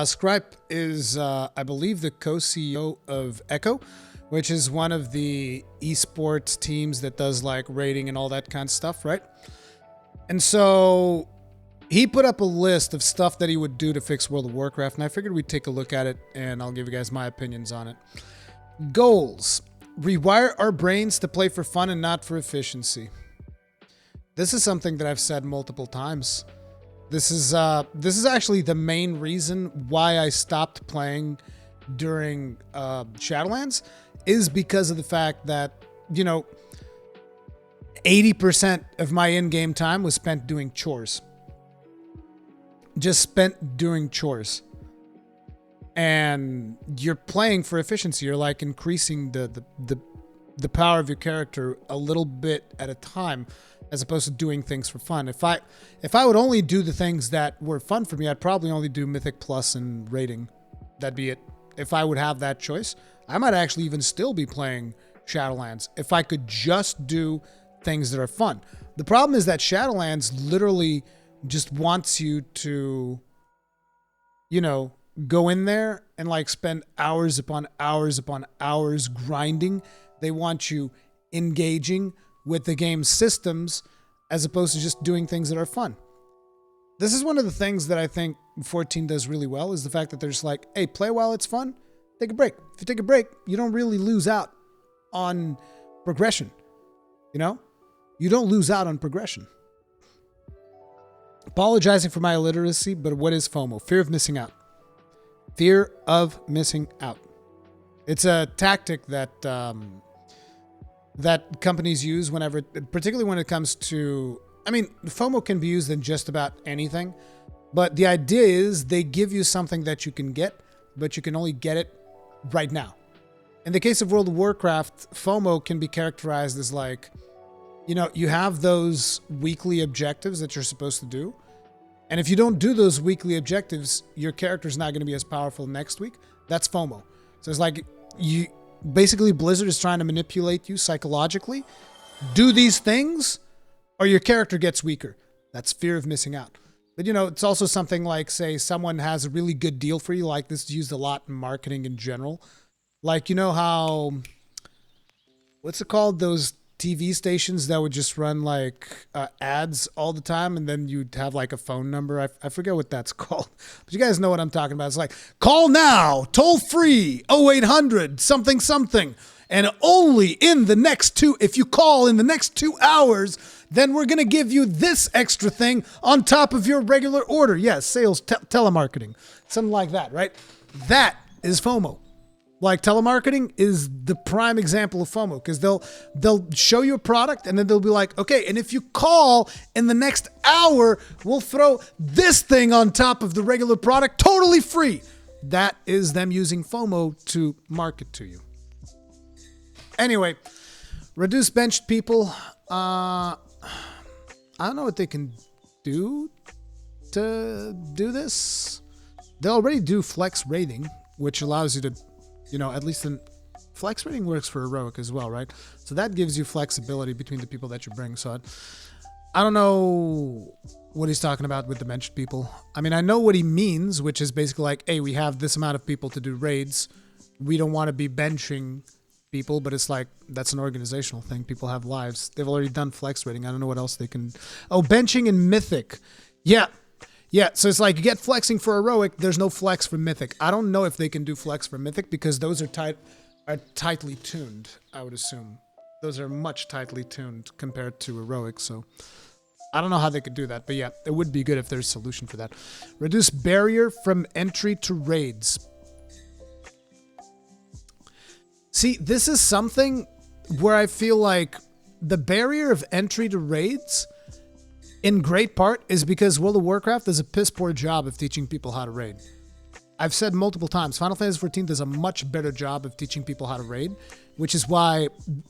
Scripe is, I believe, the co-CEO of Echo, which is one of the esports teams that does like rating and all that kind of stuff, right? And so he put up a list of stuff that he would do to fix World of Warcraft, and I figured we'd take a look at it, and I'll give you guys my opinions on it. Goals. Rewire our brains to play for fun and not for efficiency. This is something that I've said multiple times. This is actually the main reason why I stopped playing during Shadowlands, is because of the fact that, 80% of my in-game time was spent doing chores. Just spent doing chores. And you're playing for efficiency. You're like increasing the power of your character a little bit at a time, as opposed to doing things for fun. If I would only do the things that were fun for me, I'd probably only do Mythic Plus and rating. That'd be it. If I would have that choice, I might actually even still be playing Shadowlands if I could just do things that are fun. The problem is that Shadowlands literally just wants you to, go in there and like spend hours upon hours upon hours grinding. They want you engaging with the game's systems as opposed to just doing things that are fun. This is one of the things that I think 14 does really well, is the fact that they're just like, hey, play while it's fun, take a break. If you take a break, you don't really lose out on progression. You don't lose out on progression. Apologizing for my illiteracy, but what is FOMO? Fear of missing out. Fear of missing out. It's a tactic that that companies use whenever, particularly when it comes to, FOMO can be used in just about anything, but the idea is they give you something that you can get, but you can only get it right now. In the case of World of Warcraft, FOMO can be characterized as like, you have those weekly objectives that you're supposed to do, and if you don't do those weekly objectives, your character's not going to be as powerful next week. That's FOMO. So it's like basically Blizzard is trying to manipulate you psychologically. Do these things or your character gets weaker. That's fear of missing out. But it's also something like, say, someone has a really good deal for you. Like, this is used a lot in marketing in general. Like, how, what's it called? Those TV stations that would just run like ads all the time, and then you'd have like a phone number. I forget what that's called, but you guys know what I'm talking about. It's like, call now, toll free, 0800 something something, and only in the next if you call in the next 2 hours, then we're going to give you this extra thing on top of your regular order. Yes, sales, telemarketing, something like that, right? That is FOMO. Like, telemarketing is the prime example of FOMO, because they'll show you a product and then they'll be like, okay, and if you call in the next hour, we'll throw this thing on top of the regular product totally free. That is them using FOMO to market to you. Anyway, reduce benched people. I don't know what they can do to do this. They already do flex rating, which allows you to, at least in flex rating works for heroic as well, right? So that gives you flexibility between the people that you bring. So I don't know what he's talking about with the benched people. I know what he means, which is basically like, hey, we have this amount of people to do raids. We don't want to be benching people, but it's like, that's an organizational thing. People have lives. They've already done flex rating. I don't know what else they can. Oh, benching in Mythic. Yeah, so it's like you get flexing for heroic, there's no flex for Mythic. I don't know if they can do flex for Mythic, because those are tightly tuned, I would assume. Those are much tightly tuned compared to heroic, so I don't know how they could do that, but yeah, it would be good if there's a solution for that. Reduce barrier from entry to raids. See, this is something where I feel like the barrier of entry to raids, in great part, is because World of Warcraft does a piss poor job of teaching people how to raid. I've said multiple times, Final Fantasy XIV does a much better job of teaching people how to raid, which is why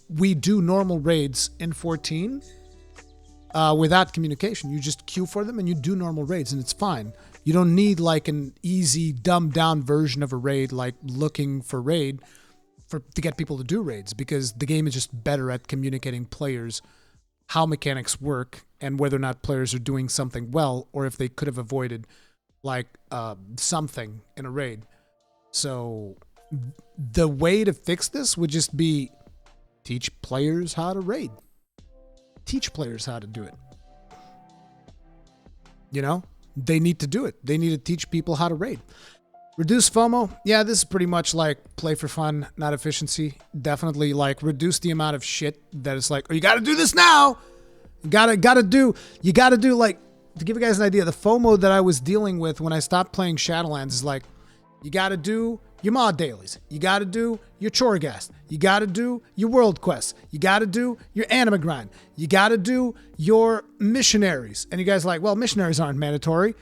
we do normal raids in 14 without communication. You just queue for them and you do normal raids, and it's fine. You don't need like an easy, dumbed down version of a raid, like looking for raid to get people to do raids, because the game is just better at communicating players how mechanics work and whether or not players are doing something well, or if they could have avoided like something in a raid. So the way to fix this would just be teach players how to raid. Teach players how to do it. You know, they need to do it. They need to teach people how to raid. Reduce FOMO. Yeah, this is pretty much like play for fun, not efficiency. Definitely like reduce the amount of shit that it's like, oh, you got to do this now. You gotta do like, to give you guys an idea, the FOMO that I was dealing with when I stopped playing Shadowlands is like, you got to do your mod dailies. You got to do your Choregast. You got to do your world quests. You got to do your anima grind. You got to do your missionaries. And you guys are like, well, missionaries aren't mandatory.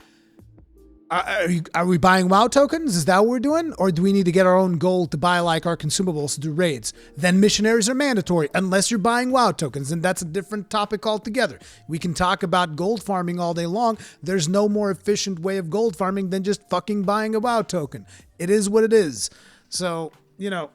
Are we buying WoW tokens? Is that what we're doing? Or do we need to get our own gold to buy like our consumables to do raids? Then missionaries are mandatory unless you're buying WoW tokens, and that's a different topic altogether. We can talk about gold farming all day long. There's no more efficient way of gold farming than just fucking buying a WoW token. It is what it is. So, you know,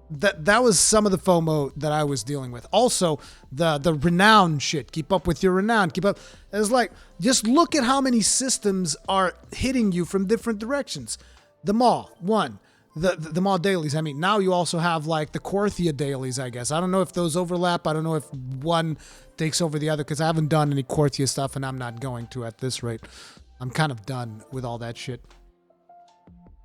that was some of the FOMO that I was dealing with. Also, the renown shit. Keep up with your renown. Keep up. It's like, just look at how many systems are hitting you from different directions. The Maw, one. The Maw dailies. I mean, now you also have like the Korthia dailies, I guess. I don't know if those overlap. I don't know if one takes over the other because I haven't done any Korthia stuff and I'm not going to at this rate. I'm kind of done with all that shit.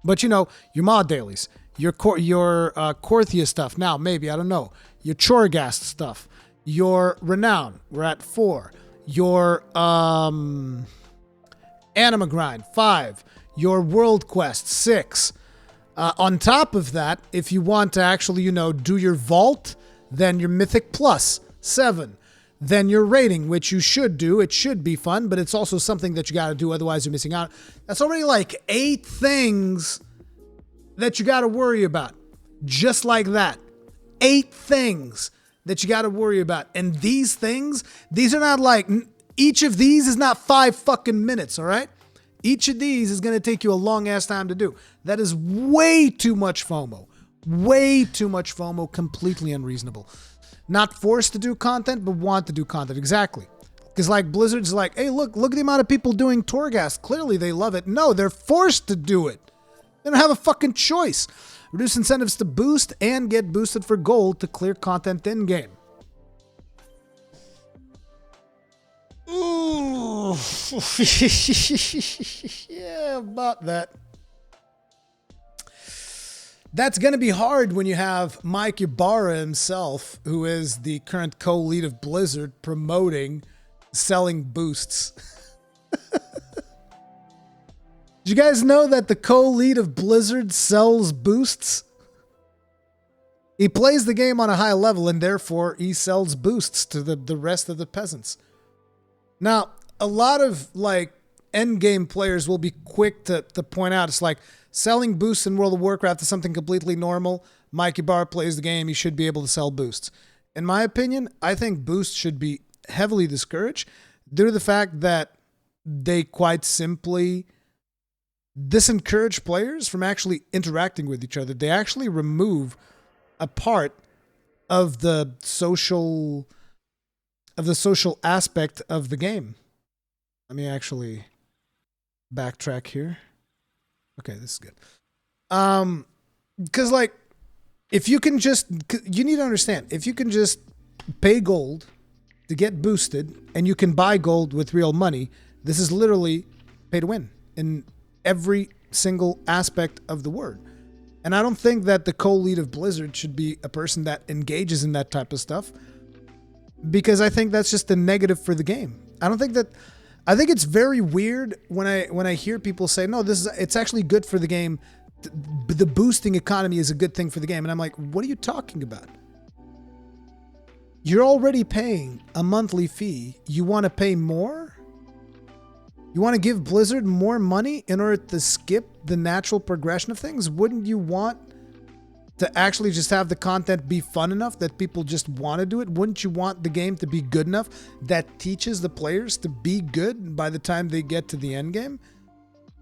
But you know, your Maw dailies. Your Korthia stuff. Now, maybe, I don't know. Your Choregast stuff. Your Renown. We're at 4. Your Anima Grind. 5. Your World Quest. 6. On top of that, if you want to actually, you know, do your Vault, then your Mythic Plus. 7. Then your rating, which you should do. It should be fun, but it's also something that you got to do. Otherwise, you're missing out. That's already like 8 things that you got to worry about. Just like that. 8 things that you got to worry about. And these things, these are not like, each of these is not 5 fucking minutes, all right? Each of these is going to take you a long ass time to do. That is way too much FOMO. Way too much FOMO. Completely unreasonable. Not forced to do content, but want to do content. Exactly. Because like Blizzard's like, hey, look at the amount of people doing Torghast. Clearly they love it. No, they're forced to do it. They don't have a fucking choice. Reduce incentives to boost and get boosted for gold to clear content in-game. Ooh. Yeah, about that. That's going to be hard when you have Mike Ybarra himself, who is the current co-lead of Blizzard, promoting selling boosts. Did you guys know that the co-lead of Blizzard sells boosts? He plays the game on a high level and therefore he sells boosts to the rest of the peasants. Now, a lot of like endgame players will be quick to point out it's like selling boosts in World of Warcraft is something completely normal. Mike Ybarra plays the game, he should be able to sell boosts. In my opinion, I think boosts should be heavily discouraged due to the fact that they quite simply disencourage players from actually interacting with each other. They actually remove a part of the social aspect of the game. Let me actually backtrack here. Okay, this is good. Because like, if you can just, you need to understand, if you can just pay gold to get boosted and you can buy gold with real money, this is literally pay to win in every single aspect of the word. And I don't think that the co-lead of Blizzard should be a person that engages in that type of stuff, because I think that's just a negative for the game. I think it's very weird when I hear people say, no, it's actually good for the game. The boosting economy is a good thing for the game. And I'm like, what are you talking about? You're already paying a monthly fee. You want to pay more? You want to give Blizzard more money in order to skip the natural progression of things? Wouldn't you want to actually just have the content be fun enough that people just want to do it? Wouldn't you want the game to be good enough that teaches the players to be good by the time they get to the end game?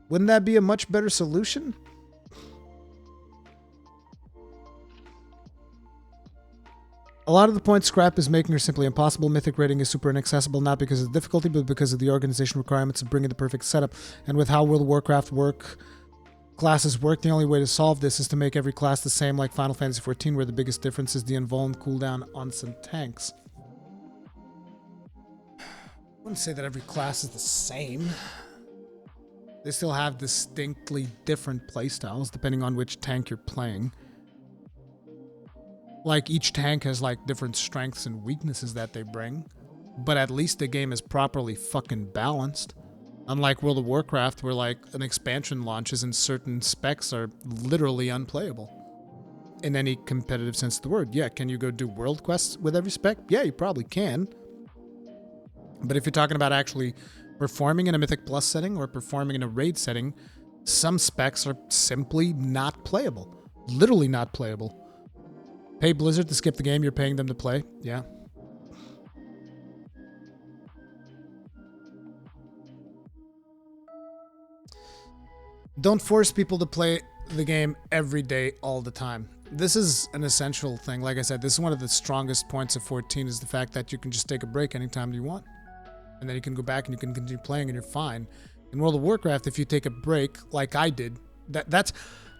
Wouldn't that be a much better solution? A lot of the points Scripe is making are simply impossible. Mythic rating is super inaccessible, not because of the difficulty, but because of the organization requirements of bringing the perfect setup. And with how World of Warcraft classes work, the only way to solve this is to make every class the same like Final Fantasy XIV, where the biggest difference is the invuln cooldown on some tanks. I wouldn't say that every class is the same. They still have distinctly different playstyles depending on which tank you're playing. Like, each tank has, like, different strengths and weaknesses that they bring. But at least the game is properly fucking balanced. Unlike World of Warcraft, where, like, an expansion launches and certain specs are literally unplayable. In any competitive sense of the word. Yeah, can you go do world quests with every spec? Yeah, you probably can. But if you're talking about actually performing in a Mythic Plus setting or performing in a raid setting, some specs are simply not playable. Literally not playable. Pay Blizzard to skip the game you're paying them to play. Yeah. Don't force people to play the game every day all the time. This is an essential thing. Like I said, this is one of the strongest points of 14 is the fact that you can just take a break anytime you want. And then you can go back and you can continue playing and you're fine. In World of Warcraft, if you take a break like I did,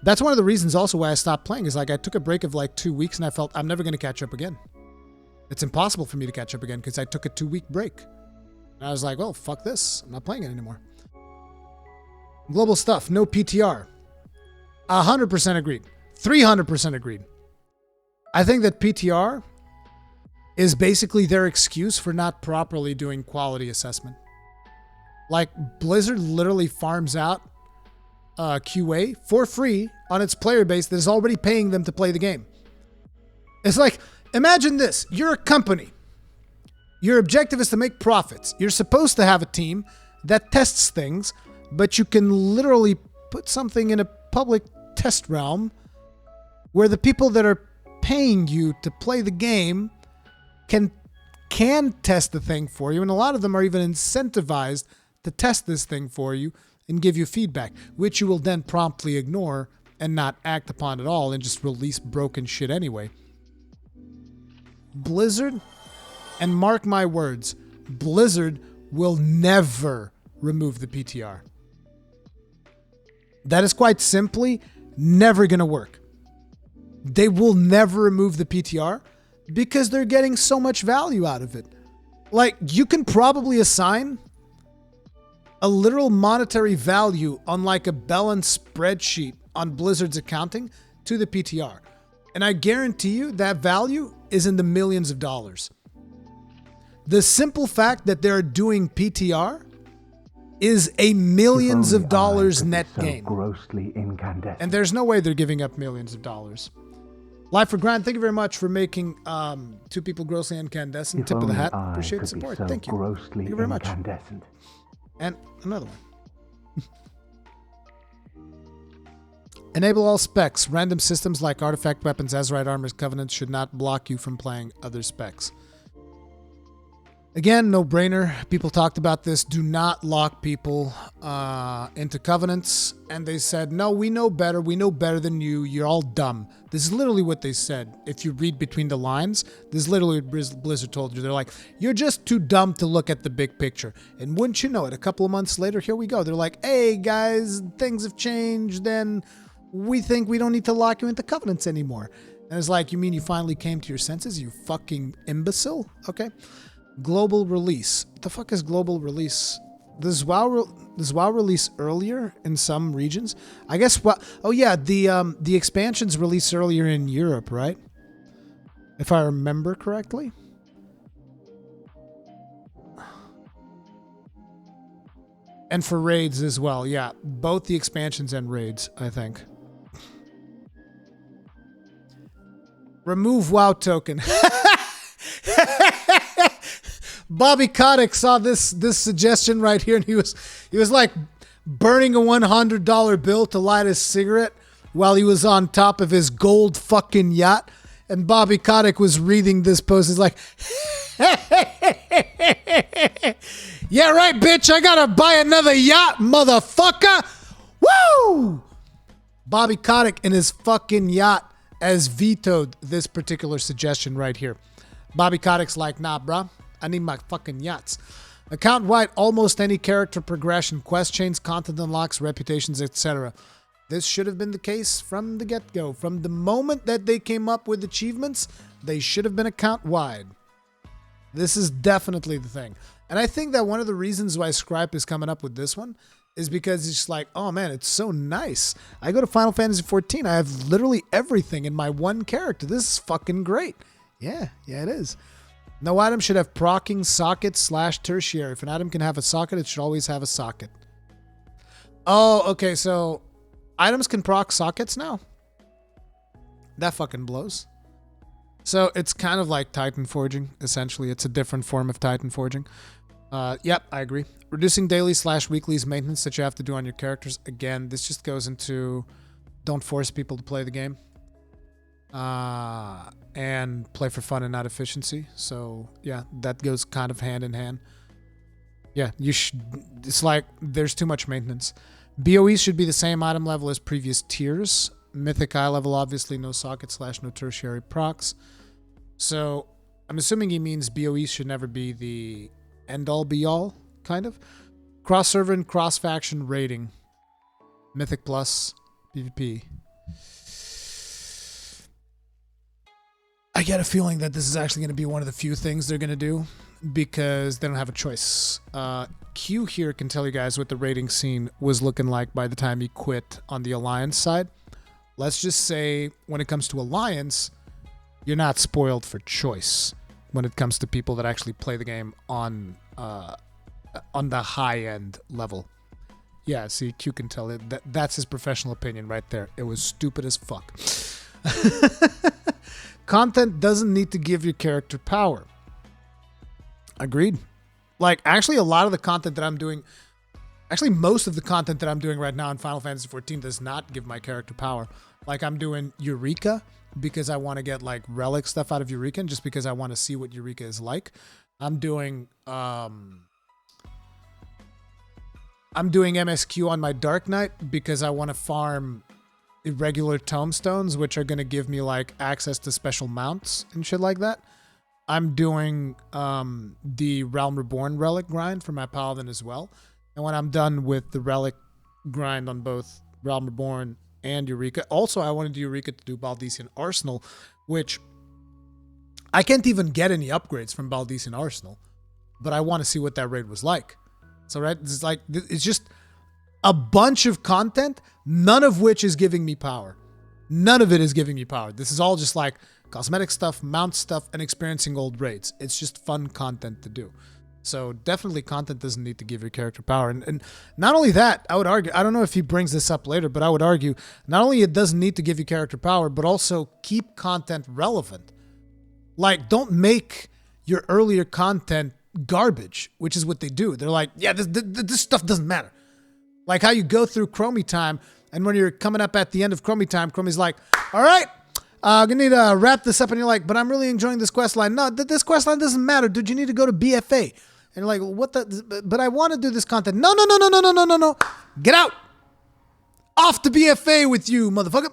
that's one of the reasons also why I stopped playing is like I took a break of like 2 weeks and I felt I'm never going to catch up again. It's impossible for me to catch up again because I took a 2-week break. And I was like, well, fuck this. I'm not playing it anymore. Global stuff, no PTR. 100% agreed. 300% agreed. I think that PTR is basically their excuse for not properly doing quality assessment. Like, Blizzard literally farms out QA for free on its player base that is already paying them to play the game. It's like, imagine this. You're a company. Your objective is to make profits. You're supposed to have a team that tests things, but you can literally put something in a public test realm where the people that are paying you to play the game can test the thing for you, and a lot of them are even incentivized to test this thing for you and give you feedback, which you will then promptly ignore and not act upon at all and just release broken shit anyway. Blizzard, and mark my words, Blizzard will never remove the PTR. That is quite simply never going to work. They will never remove the PTR because they're getting so much value out of it. Like, you can probably assign a literal monetary value on like a balance spreadsheet on Blizzard's accounting to the PTR. And I guarantee you that value is in the millions of dollars. The simple fact that they're doing PTR is a millions of dollars net gain. Grossly incandescent. And there's no way they're giving up millions of dollars. Life for Grind, thank you very much for making two people grossly incandescent. Tip of the hat. Appreciate the support. Thank you. Thank you very much. And another one. Enable all specs. Random systems like artifact weapons, Azerite armors, covenants should not block you from playing other specs. Again, no brainer. People talked about this. Do not lock people into covenants. And they said, no, we know better. We know better than you. You're all dumb. This is literally what they said. If you read between the lines, this is literally what Blizzard told you. They're like, you're just too dumb to look at the big picture. And wouldn't you know it, a couple of months later, here we go. They're like, hey, guys, things have changed. And we think we don't need to lock you into covenants anymore. And it's like, you mean you finally came to your senses, you fucking imbecile? Okay. Global release. What the fuck is global release? Does WoW release earlier in some regions? I guess what? Oh yeah, the expansions release earlier in Europe, right? If I remember correctly. And for raids as well, yeah. Both the expansions and raids, I think. Remove WoW token. Bobby Kotick saw this suggestion right here, and he was like burning a $100 bill to light a cigarette while he was on top of his gold fucking yacht. And Bobby Kotick was reading this post. He's like, yeah, right, bitch. I gotta buy another yacht, motherfucker. Woo! Bobby Kotick and his fucking yacht has vetoed this particular suggestion right here. Bobby Kotick's like, nah, bruh. I need my fucking yachts. Account-wide, almost any character progression, quest chains, content unlocks, reputations, etc. This should have been the case from the get-go. From the moment that they came up with achievements, they should have been account-wide. This is definitely the thing. And I think that one of the reasons why Scripe is coming up with this one is because it's just like, oh man, it's so nice. I go to Final Fantasy XIV, I have literally everything in my one character. This is fucking great. Yeah, it is. No item should have proccing socket / tertiary. If an item can have a socket, it should always have a socket. Oh, okay, so items can proc sockets now? That fucking blows. So it's kind of like Titan Forging, essentially. It's a different form of Titan Forging. Yep, I agree. Reducing daily / weekly's maintenance that you have to do on your characters. Again, this just goes into don't force people to play the game. And play for fun and not efficiency. So, yeah, that goes kind of hand in hand. Yeah, it's like there's too much maintenance. BOEs should be the same item level as previous tiers. Mythic eye level, obviously, no socket / no tertiary procs. So, I'm assuming he means BOEs should never be the end-all be-all, kind of. Cross-server and cross-faction rating. Mythic plus PvP. I get a feeling that this is actually going to be one of the few things they're going to do because they don't have a choice. Q here can tell you guys what the rating scene was looking like by the time he quit on the Alliance side. Let's just say when it comes to Alliance, you're not spoiled for choice when it comes to people that actually play the game on the high-end level. Yeah, see, Q can tell it. That's his professional opinion right there. It was stupid as fuck. Content doesn't need to give your character power. Agreed. Like, actually, a lot of the content that I'm doing... Actually, most of the content that I'm doing right now in Final Fantasy XIV does not give my character power. Like, I'm doing Eureka because I want to get, like, relic stuff out of Eureka, just because I want to see what Eureka is like. I'm doing MSQ on my Dark Knight because I want to farm irregular tomestones, which are going to give me like access to special mounts and shit like that. I'm doing the Realm Reborn relic grind for my paladin as well. And when I'm done with the relic grind on both Realm Reborn and Eureka, also I wanted Eureka to do Baldician Arsenal, which I can't even get any upgrades from Baldician Arsenal, but I want to see what that raid was like. So right, it's just a bunch of content, none of which is giving me power. None of it is giving me power. This is all just like cosmetic stuff, mount stuff, and experiencing old raids. It's just fun content to do. So definitely content doesn't need to give your character power. And not only that, I would argue, I don't know if he brings this up later, but I would argue not only it doesn't need to give you character power, but also keep content relevant. Like, don't make your earlier content garbage, which is what they do. They're like, yeah, this stuff doesn't matter. Like how you go through Chromie time, and when you're coming up at the end of Chromie time, Chromie's like, all right, I'm going to need to wrap this up. And you're like, but I'm really enjoying this quest line. No, this quest line doesn't matter, dude. You need to go to BFA. And you're like, what the? But I want to do this content. No. Get out. Off to BFA with you, motherfucker.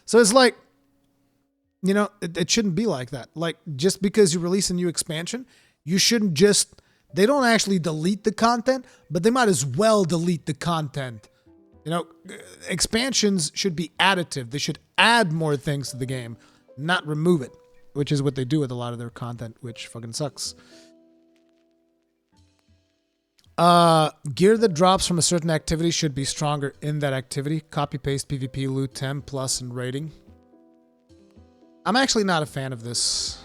So it's like, you know, it shouldn't be like that. Like, just because you release a new expansion, you shouldn't just... They don't actually delete the content, but they might as well delete the content. You know, expansions should be additive. They should add more things to the game, not remove it, which is what they do with a lot of their content, which fucking sucks. Gear that drops from a certain activity should be stronger in that activity. Copy-paste PvP, loot 10 plus, and rating. I'm actually not a fan of this.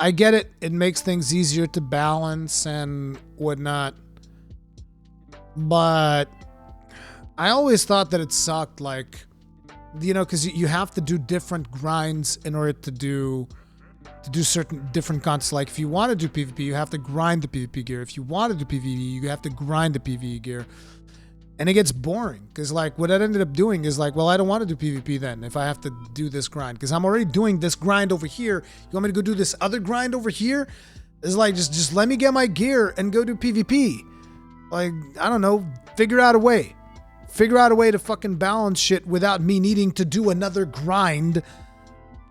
I get it. It makes things easier to balance and whatnot. But I always thought that it sucked, like, you know, because you have to do different grinds in order to do certain different contests. Like, if you want to do PvP, you have to grind the PvP gear. If you want to do PvE, you have to grind the PvE gear. And it gets boring, because, like, what I ended up doing is, like, well, I don't want to do PvP then if I have to do this grind, because I'm already doing this grind over here. You want me to go do this other grind over here? It's like, just let me get my gear and go do PvP. Like, I don't know, figure out a way. Figure out a way to fucking balance shit without me needing to do another grind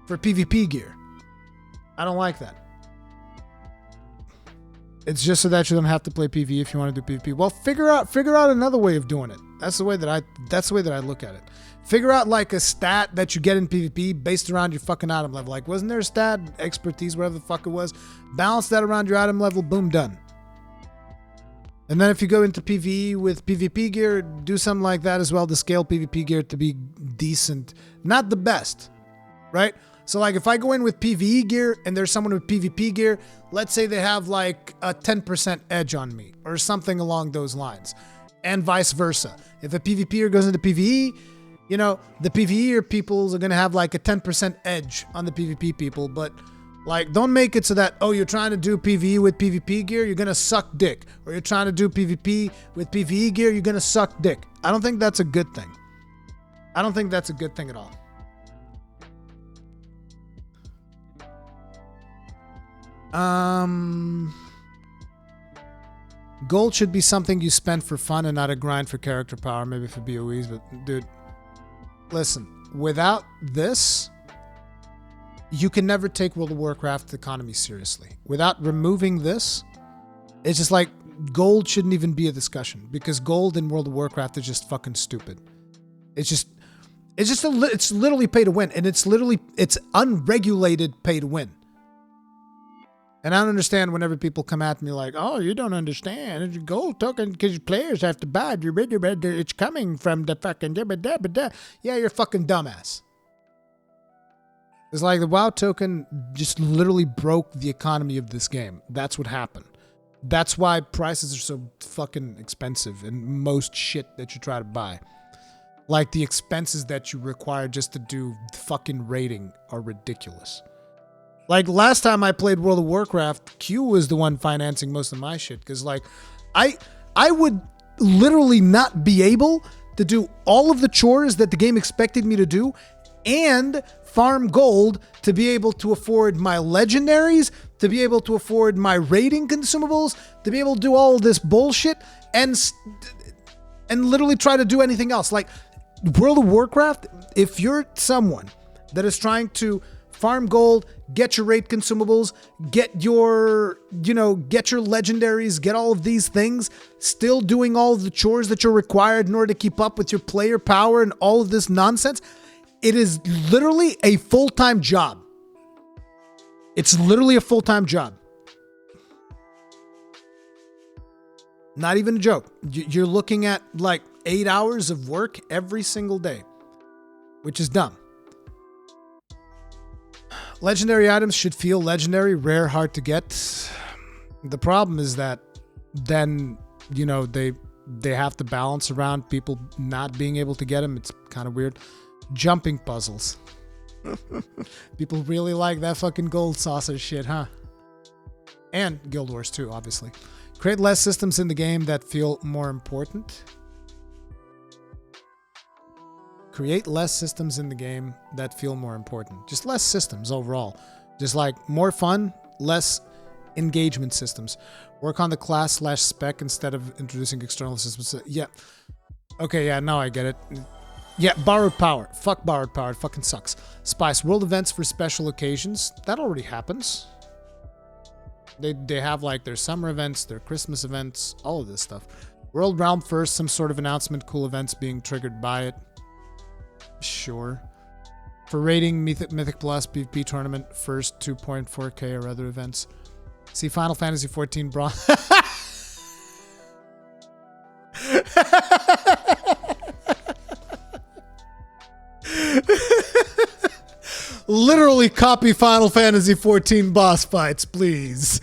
for PvP gear. I don't like that. It's just so that you don't have to play PvE if you want to do PvP. Well, figure out another way of doing it. That's the way that I look at it. Figure out like a stat that you get in PvP based around your fucking item level. Like, wasn't there a stat, expertise, whatever the fuck it was? Balance that around your item level, boom, done. And then if you go into PvE with PvP gear, do something like that as well to scale PvP gear to be decent. Not the best, right? So like if I go in with PvE gear and there's someone with PvP gear, let's say they have like a 10% edge on me or something along those lines, and vice versa. If a PvPer goes into PvE, you know, the PvEer peoples are going to have like a 10% edge on the PvP people, but like don't make it so that, oh, you're trying to do PvE with PvP gear, you're going to suck dick. Or you're trying to do PvP with PvE gear, you're going to suck dick. I don't think that's a good thing. I don't think that's a good thing at all. Gold should be something you spend for fun and not a grind for character power, maybe for BOEs, but dude, listen, without this, you can never take World of Warcraft economy seriously. Without removing this, it's just like gold shouldn't even be a discussion because gold in World of Warcraft is just fucking stupid. It's literally pay to win, and it's unregulated pay to win. And I don't understand whenever people come at me like, oh, you don't understand. It's a gold token because players have to buy it. It's coming from the fucking... Yeah, you're a fucking dumbass. It's like the WoW token just literally broke the economy of this game. That's what happened. That's why prices are so fucking expensive in most shit that you try to buy. Like the expenses that you require just to do fucking raiding are ridiculous. Like last time I played World of Warcraft, Q was the one financing most of my shit. Because like, I would literally not be able to do all of the chores that the game expected me to do and farm gold to be able to afford my legendaries, to be able to afford my raiding consumables, to be able to do all of this bullshit and literally try to do anything else. Like World of Warcraft, if you're someone that is trying to farm gold, get your raid consumables, get your legendaries, get all of these things, still doing all of the chores that you're required in order to keep up with your player power and all of this nonsense, it is literally a full-time job. It's literally a full-time job. Not even a joke. You're looking at like 8 hours of work every single day, which is dumb. Legendary items should feel legendary, rare, hard to get. The problem is that then, you know, they have to balance around people not being able to get them. It's kind of weird. Jumping puzzles. People really like that fucking gold saucer shit, huh? And Guild Wars too, obviously. Create less systems in the game that feel more important. Create less systems in the game that feel more important. Just less systems overall. Just like more fun, less engagement systems. Work on the class/spec instead of introducing external systems. Yeah. Okay, yeah, now I get it. Yeah, borrowed power. Fuck borrowed power. It fucking sucks. Spice. World events for special occasions. That already happens. They have like their summer events, their Christmas events, all of this stuff. World Realm first, some sort of announcement, cool events being triggered by it. Sure. For rating, Mythic Plus, PvP tournament, first 2.4k or other events. See Final Fantasy 14 Bronze. Literally copy Final Fantasy 14 boss fights, please.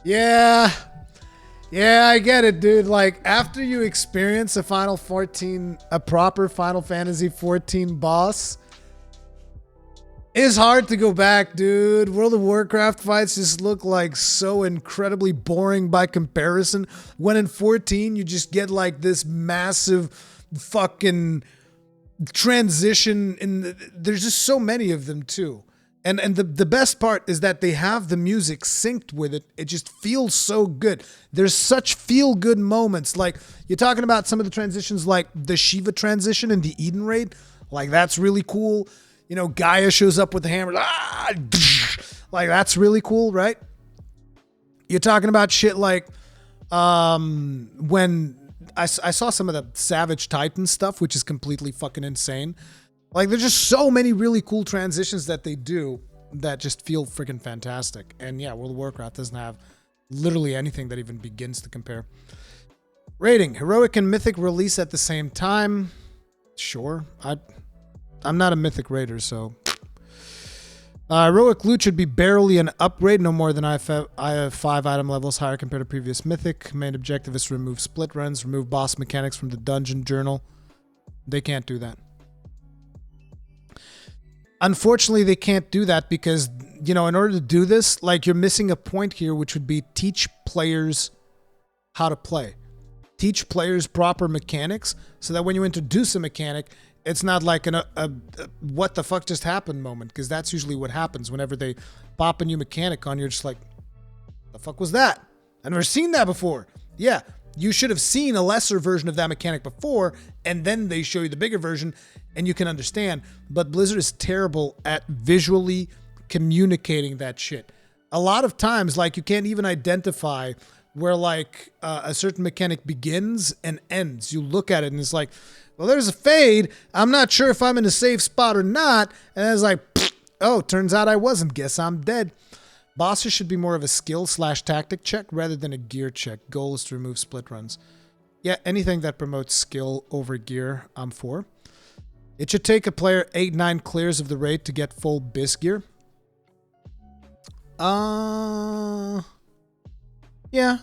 Yeah. Yeah, I get it, dude. Like, after you experience a proper Final Fantasy 14 boss, it's hard to go back, dude. World of Warcraft fights just look like so incredibly boring by comparison. When in 14, you just get like this massive fucking transition. There's just so many of them, too. And the best part is that they have the music synced with it. It just feels so good. There's such feel-good moments. Like, you're talking about some of the transitions, like the Shiva transition in the Eden raid. Like, that's really cool. You know, Gaia shows up with the hammer. Like, that's really cool, right? You're talking about shit like when I saw some of the Savage Titan stuff, which is completely fucking insane. Like, there's just so many really cool transitions that they do that just feel freaking fantastic. And yeah, World of Warcraft doesn't have literally anything that even begins to compare. Rating. Heroic and Mythic release at the same time. Sure. I'm not a Mythic raider, so... Heroic loot should be barely an upgrade, no more than I have 5 item levels higher compared to previous Mythic. Main objective is to remove split runs, remove boss mechanics from the dungeon journal. They can't do that. Unfortunately, they can't do that because, you know, in order to do this, like, you're missing a point here, which would be teach players how to play. Teach players proper mechanics so that when you introduce a mechanic, it's not like a what the fuck just happened moment, because that's usually what happens whenever they pop a new mechanic on. You're just like, the fuck was that? I've never seen that before. Yeah, you should have seen a lesser version of that mechanic before, and then they show you the bigger version, and you can understand. But Blizzard is terrible at visually communicating that shit. A lot of times, like, you can't even identify where, like, a certain mechanic begins and ends. You look at it, and it's like, well, there's a fade. I'm not sure if I'm in a safe spot or not. And it's like, oh, turns out I wasn't. Guess I'm dead. Bosses should be more of a skill/tactic check rather than a gear check. Goal is to remove split runs. Yeah, anything that promotes skill over gear, I'm for. It should take a player 8-9 clears of the raid to get full bis gear. Yeah.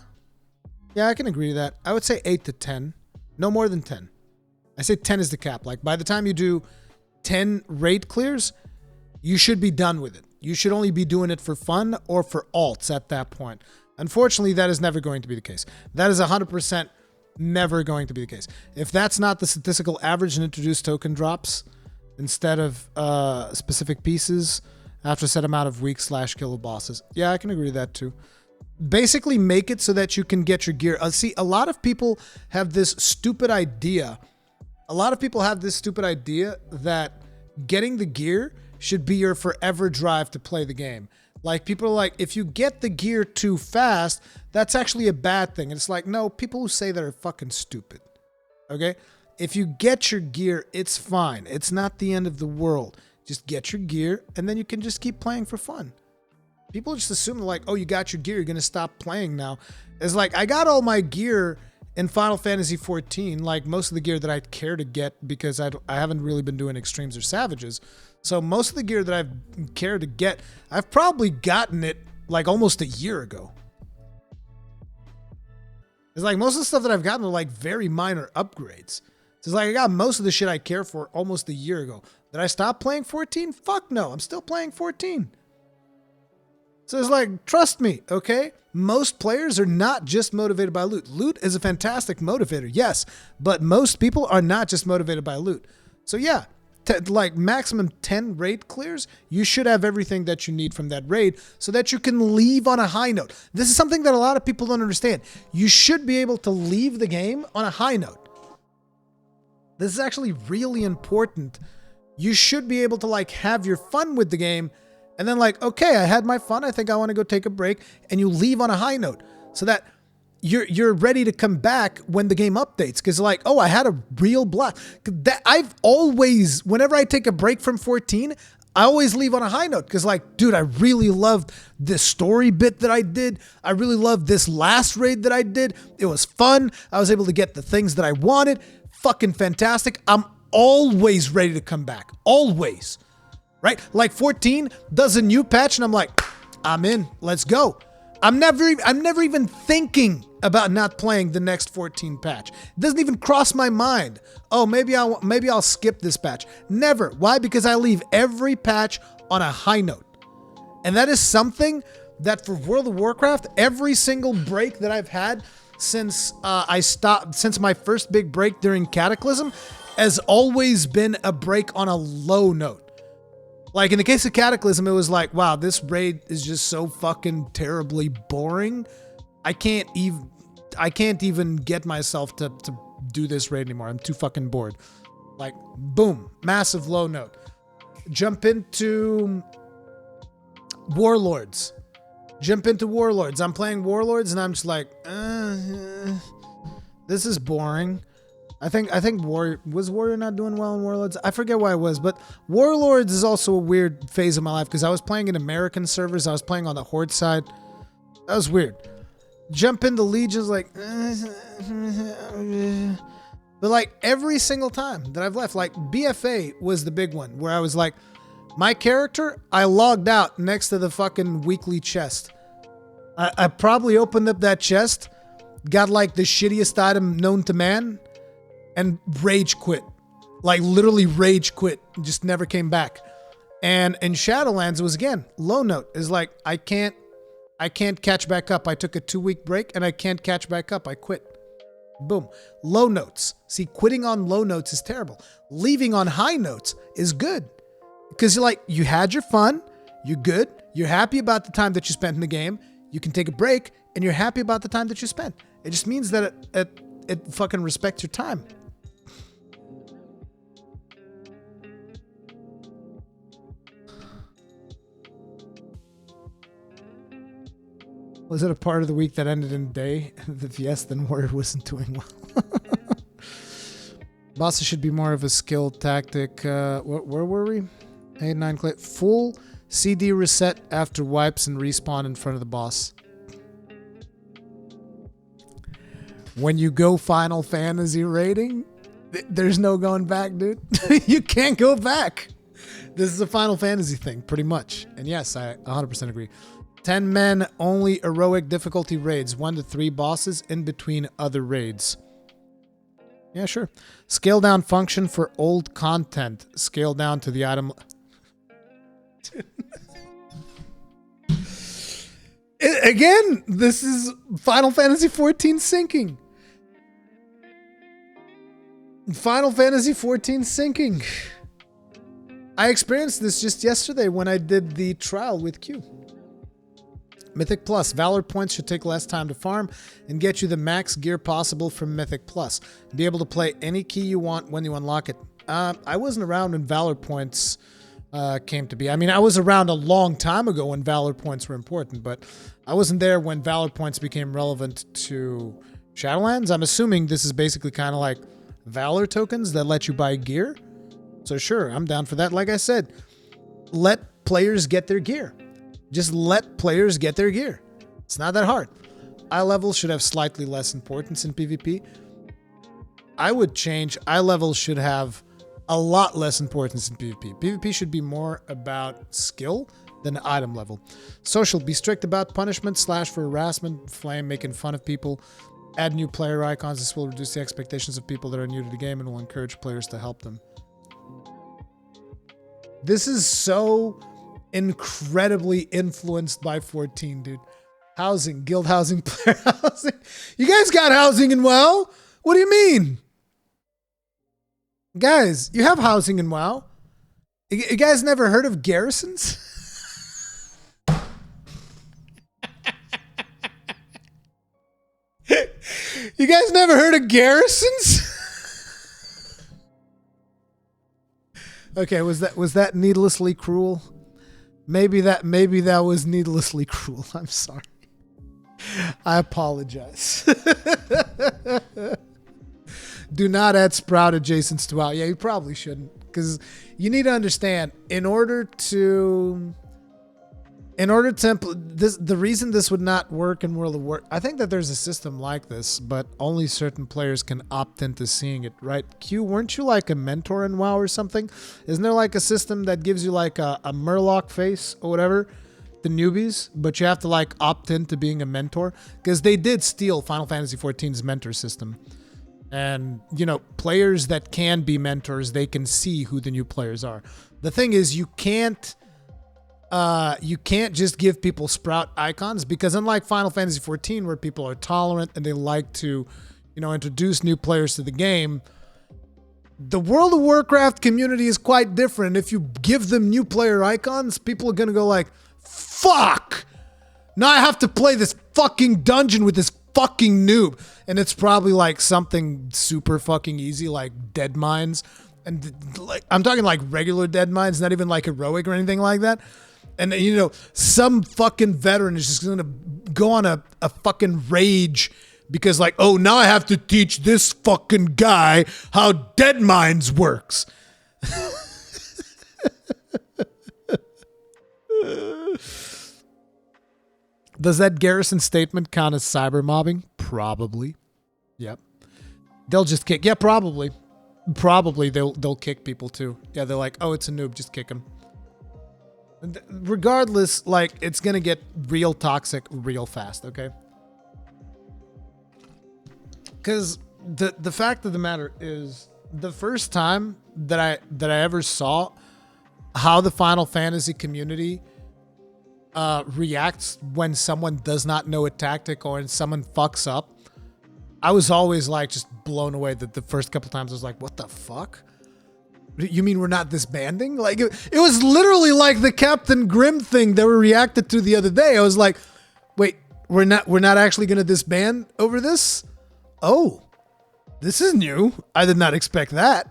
Yeah, I can agree to that. I would say 8 to 10. No more than 10. I say 10 is the cap. Like, by the time you do 10 raid clears, you should be done with it. You should only be doing it for fun or for alts at that point. Unfortunately, that is never going to be the case. That is 100% never going to be the case. If that's not the statistical average and introduce token drops instead of specific pieces after a set amount of weeks/kill of bosses. Yeah, I can agree with that too. Basically, make it so that you can get your gear. See, a lot of people have this stupid idea. That getting the gear should be your forever drive to play the game. Like, people are like, if you get the gear too fast, that's actually a bad thing. And it's like, no, people who say that are fucking stupid. Okay? If you get your gear, it's fine. It's not the end of the world. Just get your gear, and then you can just keep playing for fun. People just assume, like, oh, you got your gear, you're going to stop playing now. It's like, I got all my gear in Final Fantasy XIV, like most of the gear that I care to get, because I haven't really been doing extremes or savages. So most of the gear that I've cared to get, I've probably gotten it like almost a year ago. It's like most of the stuff that I've gotten are like very minor upgrades. So it's like I got most of the shit I care for almost a year ago. Did I stop playing 14? Fuck no, I'm still playing 14. So it's like, trust me, okay? Most players are not just motivated by loot. Loot is a fantastic motivator, yes, but most people are not just motivated by loot. So yeah, like maximum 10 raid clears, you should have everything that you need from that raid so that you can leave on a high note. This is something that a lot of people don't understand. You should be able to leave the game on a high note. This is actually really important. You should be able to like have your fun with the game and then like, okay, I had my fun. I think I want to go take a break, and you leave on a high note so that you're ready to come back when the game updates. Because like, oh, I had a real blast. I've always, whenever I take a break from 14, I always leave on a high note. Because like, dude, I really loved this story bit that I did. I really loved this last raid that I did. It was fun. I was able to get the things that I wanted. Fucking fantastic. I'm always ready to come back. Always. Right? Like 14 does a new patch and I'm like, I'm in. Let's go. I'm never even thinking about not playing the next 14 patch. It doesn't even cross my mind. Oh, maybe I'll skip this patch. Never. Why? Because I leave every patch on a high note. And that is something that for World of Warcraft, every single break that I've had since since my first big break during Cataclysm has always been a break on a low note. Like in the case of Cataclysm, it was like, wow, this raid is just so fucking terribly boring. I can't even get myself to do this raid anymore. I'm too fucking bored. Like, boom, massive low note. Jump into Warlords. I'm playing Warlords and I'm just like, this is boring. I think Warrior not doing well in Warlords? I forget why it was, but Warlords is also a weird phase of my life because I was playing in American servers. I was playing on the Horde side. That was weird. Jump into Legion's like, but like every single time that I've left, like BFA was the big one where I was like, my character, I logged out next to the fucking weekly chest. I probably opened up that chest, got like the shittiest item known to man, and rage quit. Like literally rage quit. Just never came back. And in Shadowlands, it was again, low note. Is like, I can't catch back up. I took a 2-week break and I can't catch back up. I quit. Boom. Low notes. See, quitting on low notes is terrible. Leaving on high notes is good. Because you're like, you had your fun, you're good, you're happy about the time that you spent in the game, you can take a break, and you're happy about the time that you spent. It just means that it fucking respects your time. Was it a part of the week that ended in day? If yes, then Warrior wasn't doing well. Bosses should be more of a skill tactic. Where were we? 8-9 click. Full CD reset after wipes and respawn in front of the boss. When you go Final Fantasy rating, there's no going back, dude. You can't go back. This is a Final Fantasy thing, pretty much. And yes, I 100% agree. 10 men, only heroic difficulty raids. 1 to 3 bosses in between other raids. Yeah, sure. Scale down function for old content. Scale down to the item. Again, this is Final Fantasy XIV syncing. Final Fantasy XIV syncing. I experienced this just yesterday when I did the trial with Q. Mythic Plus. Valor points should take less time to farm and get you the max gear possible from Mythic Plus. Be able to play any key you want when you unlock it. I wasn't around when Valor points came to be. I mean, I was around a long time ago when Valor points were important, but I wasn't there when Valor points became relevant to Shadowlands. I'm assuming this is basically kind of like Valor tokens that let you buy gear. So sure, I'm down for that. Like I said, let players get their gear. Just let players get their gear. It's not that hard. Eye levels should have slightly less importance in PvP. I would change. Eye levels should have a lot less importance in PvP. PvP should be more about skill than item level. Social, be strict about punishment / for harassment, flame, making fun of people. Add new player icons. This will reduce the expectations of people that are new to the game and will encourage players to help them. This is so incredibly influenced by 14, dude. Housing, guild housing, player housing. You guys got housing in WoW? What do you mean? Guys, you have housing in WoW. You guys never heard of garrisons? You guys never heard of garrisons? Okay, was that needlessly cruel? Maybe that was needlessly cruel. I'm sorry. I apologize. Do not add Sprout adjacents to WoW. Yeah, you probably shouldn't, because you need to understand, in order to the reason this would not work in World of Warcraft, I think that there's a system like this, but only certain players can opt into seeing it, right? Q, weren't you like a mentor in WoW or something? Isn't there like a system that gives you like a Murloc face or whatever, the newbies, but you have to like opt into being a mentor? Because they did steal Final Fantasy XIV's mentor system. And, you know, players that can be mentors, they can see who the new players are. The thing is, you can't just give people Sprout icons, because unlike Final Fantasy XIV, where people are tolerant and they like to, you know, introduce new players to the game, the World of Warcraft community is quite different. If you give them new player icons, people are going to go like, fuck! Now I have to play this fucking dungeon with this fucking noob. And it's probably like something super fucking easy, like Dead Mines, And like, I'm talking like regular dead mines, not even like heroic or anything like that. And you know, some fucking veteran is just gonna go on a fucking rage because like, oh, now I have to teach this fucking guy how dead mines works. Does that Garrison statement count as cyber mobbing? Probably. Yep. They'll just kick. Yeah, probably. Probably they'll kick people too. Yeah, they're like, oh, it's a noob, just kick him. Regardless, like, it's gonna get real toxic real fast, okay? Because the fact of the matter is, the first time that I ever saw how the Final Fantasy community reacts when someone does not know a tactic or when someone fucks up, I was always like just blown away. That the first couple times I was like, what the fuck? You mean we're not disbanding? Like it was literally like the Captain Grimm thing that we reacted to the other day. I was like, wait, we're not actually gonna disband over this? Oh, this is new. I did not expect that.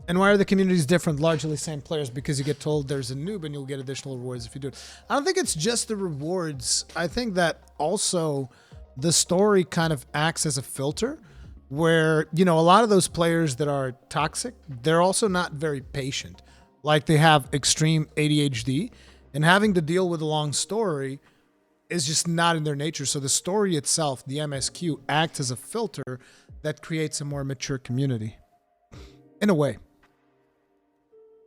And why are the communities different? Largely same players, because you get told there's a noob and you'll get additional rewards if you do it. I don't think it's just the rewards. I think that also the story kind of acts as a filter where, you know, a lot of those players that are toxic, they're also not very patient. Like they have extreme ADHD, and having to deal with a long story is just not in their nature. So the story itself, the MSQ, acts as a filter that creates a more mature community. In a way.